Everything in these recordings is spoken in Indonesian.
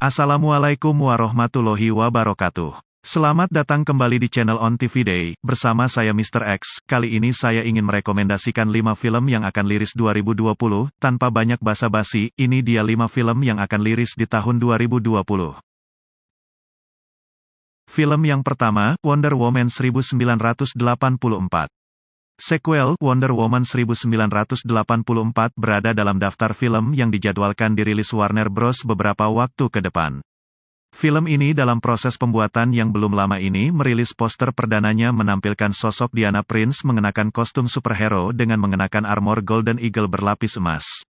Assalamualaikum warahmatullahi wabarakatuh. Selamat datang kembali di channel On TV Day, bersama saya Mr. X. Kali ini saya ingin merekomendasikan 5 film yang akan liris 2020, tanpa banyak basa-basi, ini dia 5 film yang akan liris di tahun 2020. Film yang pertama, Wonder Woman 1984. Sequel, Wonder Woman 1984 berada dalam daftar film yang dijadwalkan dirilis Warner Bros. Beberapa waktu ke depan. Film ini dalam proses pembuatan yang belum lama ini merilis poster perdananya menampilkan sosok Diana Prince mengenakan kostum superhero dengan mengenakan armor Golden Eagle berlapis emas.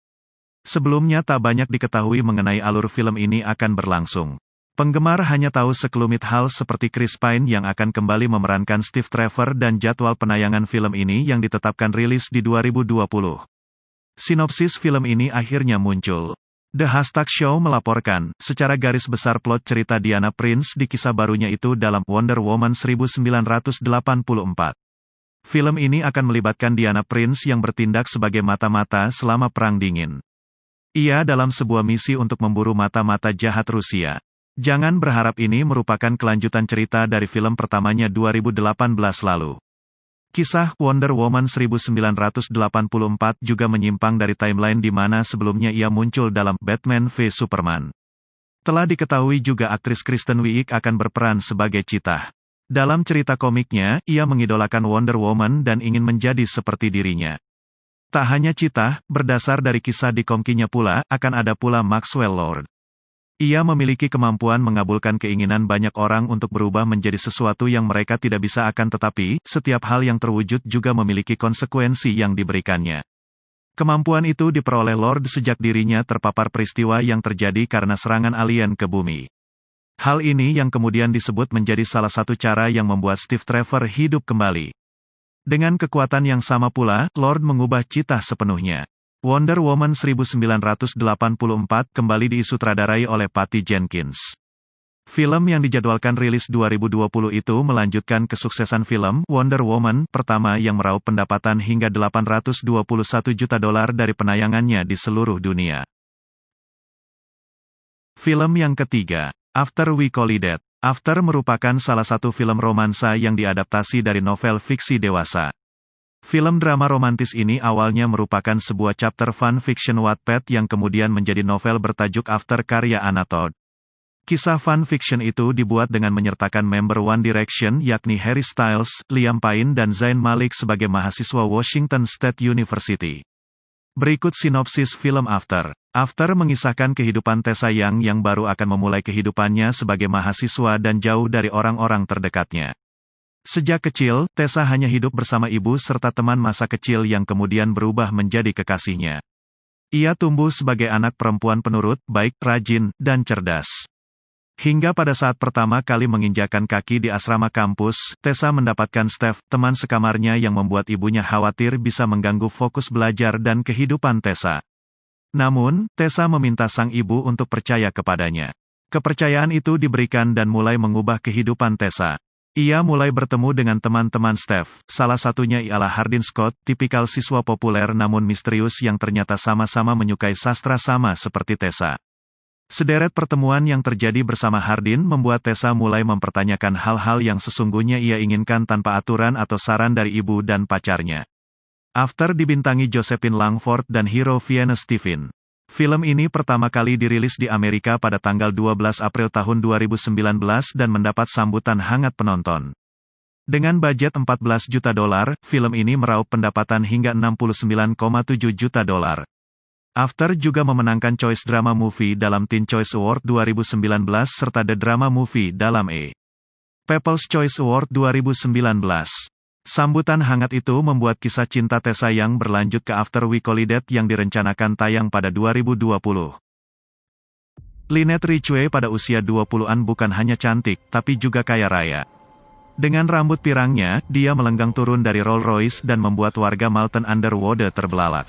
Sebelumnya tak banyak diketahui mengenai alur film ini akan berlangsung. Penggemar hanya tahu sekelumit hal seperti Chris Pine yang akan kembali memerankan Steve Trevor dan jadwal penayangan film ini yang ditetapkan rilis di 2020. Sinopsis film ini akhirnya muncul. The Hashtag Show melaporkan, secara garis besar plot cerita Diana Prince di kisah barunya itu dalam Wonder Woman 1984. Film ini akan melibatkan Diana Prince yang bertindak sebagai mata-mata selama Perang Dingin. Ia dalam sebuah misi untuk memburu mata-mata jahat Rusia. Jangan berharap ini merupakan kelanjutan cerita dari film pertamanya 2018 lalu. Kisah Wonder Woman 1984 juga menyimpang dari timeline di mana sebelumnya ia muncul dalam Batman v Superman. Telah diketahui juga aktris Kristen Wiig akan berperan sebagai Cheetah. Dalam cerita komiknya, ia mengidolakan Wonder Woman dan ingin menjadi seperti dirinya. Tak hanya Cheetah, berdasar dari kisah di komiknya pula, akan ada pula Maxwell Lord. Ia memiliki kemampuan mengabulkan keinginan banyak orang untuk berubah menjadi sesuatu yang mereka tidak bisa tetapi, setiap hal yang terwujud juga memiliki konsekuensi yang diberikannya. Kemampuan itu diperoleh Lord sejak dirinya terpapar peristiwa yang terjadi karena serangan alien ke bumi. Hal ini yang kemudian disebut menjadi salah satu cara yang membuat Steve Trevor hidup kembali. Dengan kekuatan yang sama pula, Lord mengubah Cheetah sepenuhnya. Wonder Woman 1984 kembali disutradarai oleh Patty Jenkins. Film yang dijadwalkan rilis 2020 itu melanjutkan kesuksesan film Wonder Woman pertama yang meraup pendapatan hingga $821 juta dari penayangannya di seluruh dunia. Film yang ketiga, After We Collided. After merupakan salah satu film romansa yang diadaptasi dari novel fiksi dewasa. Film drama romantis ini awalnya merupakan sebuah chapter fan fiction Wattpad yang kemudian menjadi novel bertajuk After karya Anna Todd. Kisah fan fiction itu dibuat dengan menyertakan member One Direction yakni Harry Styles, Liam Payne dan Zayn Malik sebagai mahasiswa Washington State University. Berikut sinopsis film After. After mengisahkan kehidupan Tessa yang baru akan memulai kehidupannya sebagai mahasiswa dan jauh dari orang-orang terdekatnya. Sejak kecil, Tessa hanya hidup bersama ibu serta teman masa kecil yang kemudian berubah menjadi kekasihnya. Ia tumbuh sebagai anak perempuan penurut, baik, rajin, dan cerdas. Hingga pada saat pertama kali menginjakan kaki di asrama kampus, Tessa mendapatkan Steph, teman sekamarnya yang membuat ibunya khawatir bisa mengganggu fokus belajar dan kehidupan Tessa. Namun, Tessa meminta sang ibu untuk percaya kepadanya. Kepercayaan itu diberikan dan mulai mengubah kehidupan Tessa. Ia mulai bertemu dengan teman-teman Steph, salah satunya ialah Hardin Scott, tipikal siswa populer namun misterius yang ternyata sama-sama menyukai sastra sama seperti Tessa. Sederet pertemuan yang terjadi bersama Hardin membuat Tessa mulai mempertanyakan hal-hal yang sesungguhnya ia inginkan tanpa aturan atau saran dari ibu dan pacarnya. After dibintangi Josephine Langford dan hero Fienna Stephen. Film ini pertama kali dirilis di Amerika pada tanggal 12 April tahun 2019 dan mendapat sambutan hangat penonton. Dengan budget $14 juta, film ini meraup pendapatan hingga $69,7 juta. After juga memenangkan Choice Drama Movie dalam Teen Choice Award 2019 serta The Drama Movie dalam People's Choice Award 2019. Sambutan hangat itu membuat kisah cinta Tessa yang berlanjut ke After We Collided yang direncanakan tayang pada 2020. Lynette Ridgway pada usia 20-an bukan hanya cantik, tapi juga kaya raya. Dengan rambut pirangnya, dia melenggang turun dari Rolls Royce dan membuat warga Malton Underwood terbelalak.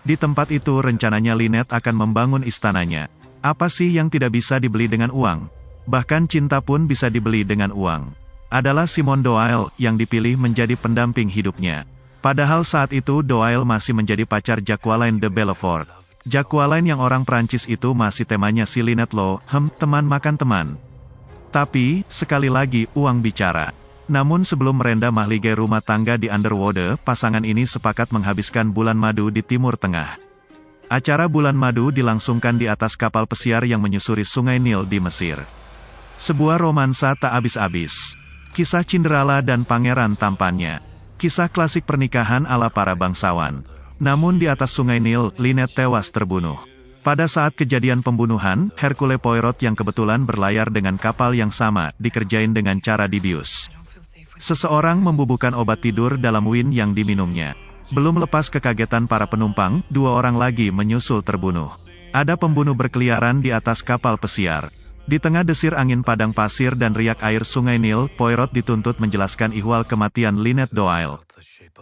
Di tempat itu rencananya Lynette akan membangun istananya. Apa sih yang tidak bisa dibeli dengan uang? Bahkan cinta pun bisa dibeli dengan uang. Adalah Simone Doyle, yang dipilih menjadi pendamping hidupnya. Padahal saat itu Doyle masih menjadi pacar Jacqueline de Bellefort. Jacqueline yang orang Prancis itu masih temanya si Lynette Lo, teman makan teman. Tapi, sekali lagi, uang bicara. Namun sebelum merenda mahligai rumah tangga di Underwater, pasangan ini sepakat menghabiskan bulan madu di Timur Tengah. Acara bulan madu dilangsungkan di atas kapal pesiar yang menyusuri Sungai Nil di Mesir. Sebuah romansa tak habis-habis. Kisah Cinderella dan pangeran tampannya. Kisah klasik pernikahan ala para bangsawan. Namun di atas Sungai Nil, Lynette tewas terbunuh. Pada saat kejadian pembunuhan, Hercule Poirot yang kebetulan berlayar dengan kapal yang sama, dikerjain dengan cara dibius. Seseorang membubuhkan obat tidur dalam wine yang diminumnya. Belum lepas kekagetan para penumpang, 2 orang lagi menyusul terbunuh. Ada pembunuh berkeliaran di atas kapal pesiar. Di tengah desir angin padang pasir dan riak air Sungai Nil, Poirot dituntut menjelaskan ihwal kematian Lynette Doyle.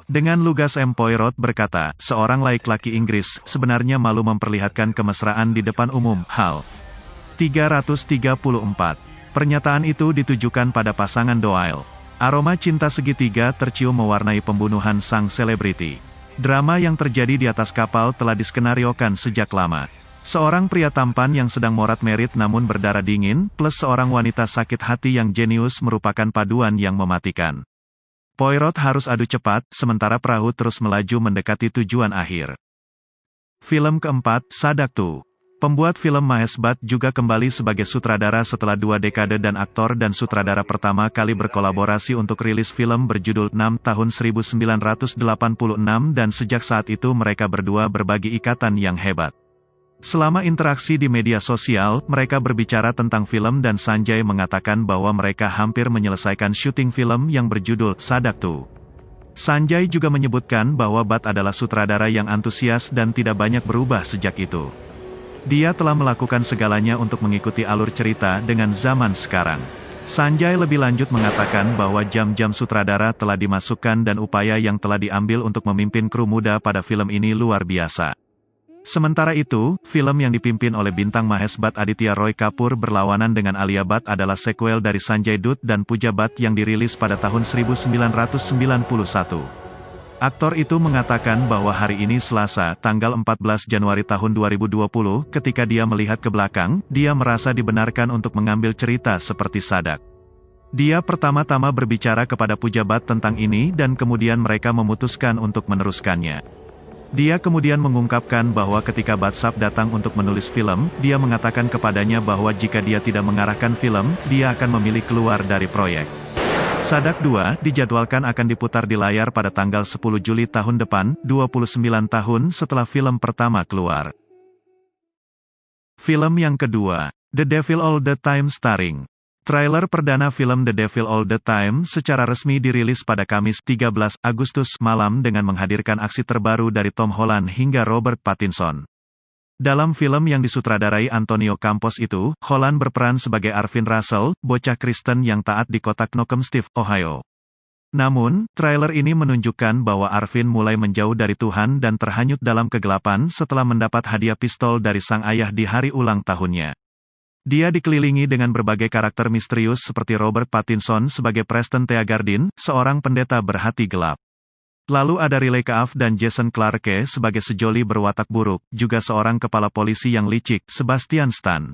Dengan lugas Poirot berkata, seorang laki-laki Inggris, sebenarnya malu memperlihatkan kemesraan di depan umum. Hal 334. Pernyataan itu ditujukan pada pasangan Doyle. Aroma cinta segitiga tercium mewarnai pembunuhan sang selebriti. Drama yang terjadi di atas kapal telah diskenariokan sejak lama. Seorang pria tampan yang sedang morat-merit namun berdarah dingin, plus seorang wanita sakit hati yang jenius merupakan paduan yang mematikan. Poirot harus adu cepat, sementara perahu terus melaju mendekati tujuan akhir. Film keempat, Sadaqtu. Pembuat film Mahesh Bhatt juga kembali sebagai sutradara setelah 2 dekade dan aktor dan sutradara pertama kali berkolaborasi untuk rilis film berjudul 6 tahun 1986 dan sejak saat itu mereka berdua berbagi ikatan yang hebat. Selama interaksi di media sosial, mereka berbicara tentang film dan Sanjay mengatakan bahwa mereka hampir menyelesaikan syuting film yang berjudul Sadaqtu. Sanjay juga menyebutkan bahwa Bhatt adalah sutradara yang antusias dan tidak banyak berubah sejak itu. Dia telah melakukan segalanya untuk mengikuti alur cerita dengan zaman sekarang. Sanjay lebih lanjut mengatakan bahwa jam-jam sutradara telah dimasukkan dan upaya yang telah diambil untuk memimpin kru muda pada film ini luar biasa. Sementara itu, film yang dipimpin oleh bintang Mahesh Bhatt Aditya Roy Kapoor berlawanan dengan Alia Bhatt adalah sequel dari Sanjay Dutt dan Pooja Bhatt yang dirilis pada tahun 1991. Aktor itu mengatakan bahwa hari ini Selasa, tanggal 14 Januari tahun 2020, ketika dia melihat ke belakang, dia merasa dibenarkan untuk mengambil cerita seperti Sadak. Dia pertama-tama berbicara kepada Pooja Bhatt tentang ini dan kemudian mereka memutuskan untuk meneruskannya. Dia kemudian mengungkapkan bahwa ketika Bhatt datang untuk menulis film, dia mengatakan kepadanya bahwa jika dia tidak mengarahkan film, dia akan memilih keluar dari proyek. Sadak 2 dijadwalkan akan diputar di layar pada tanggal 10 Juli tahun depan, 29 tahun setelah film pertama keluar. Film yang kedua, The Devil All the Time starring. Trailer perdana film The Devil All the Time secara resmi dirilis pada Kamis 13 Agustus malam dengan menghadirkan aksi terbaru dari Tom Holland hingga Robert Pattinson. Dalam film yang disutradarai Antonio Campos itu, Holland berperan sebagai Arvin Russell, bocah Kristen yang taat di kota Knockemstiff, Ohio. Namun, trailer ini menunjukkan bahwa Arvin mulai menjauh dari Tuhan dan terhanyut dalam kegelapan setelah mendapat hadiah pistol dari sang ayah di hari ulang tahunnya. Dia dikelilingi dengan berbagai karakter misterius seperti Robert Pattinson sebagai Preston Theagardin, seorang pendeta berhati gelap. Lalu ada Riley Keough dan Jason Clarke sebagai sejoli berwatak buruk, juga seorang kepala polisi yang licik, Sebastian Stan.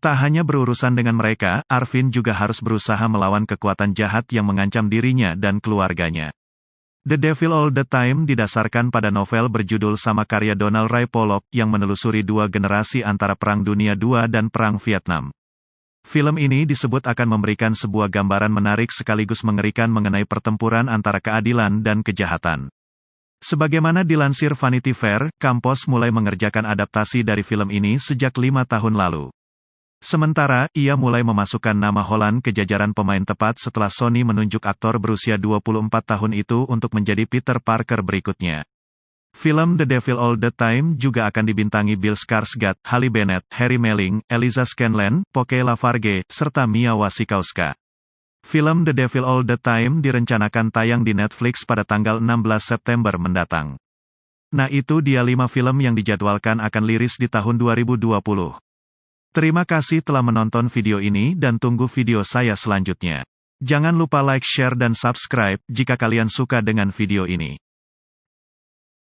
Tak hanya berurusan dengan mereka, Arvin juga harus berusaha melawan kekuatan jahat yang mengancam dirinya dan keluarganya. The Devil All the Time didasarkan pada novel berjudul sama karya Donald Ray Pollock yang menelusuri 2 generasi antara Perang Dunia II dan Perang Vietnam. Film ini disebut akan memberikan sebuah gambaran menarik sekaligus mengerikan mengenai pertempuran antara keadilan dan kejahatan. Sebagaimana dilansir Vanity Fair, Campos mulai mengerjakan adaptasi dari film ini sejak 5 tahun lalu. Sementara, ia mulai memasukkan nama Holland ke jajaran pemain tepat setelah Sony menunjuk aktor berusia 24 tahun itu untuk menjadi Peter Parker berikutnya. Film The Devil All the Time juga akan dibintangi Bill Skarsgård, Halle Bennett, Harry Melling, Eliza Scanlen, Poke Lafarge, serta Mia Wasikowska. Film The Devil All the Time direncanakan tayang di Netflix pada tanggal 16 September mendatang. Nah itu dia 5 film yang dijadwalkan akan liris di tahun 2020. Terima kasih telah menonton video ini dan tunggu video saya selanjutnya. Jangan lupa like, share dan subscribe jika kalian suka dengan video ini.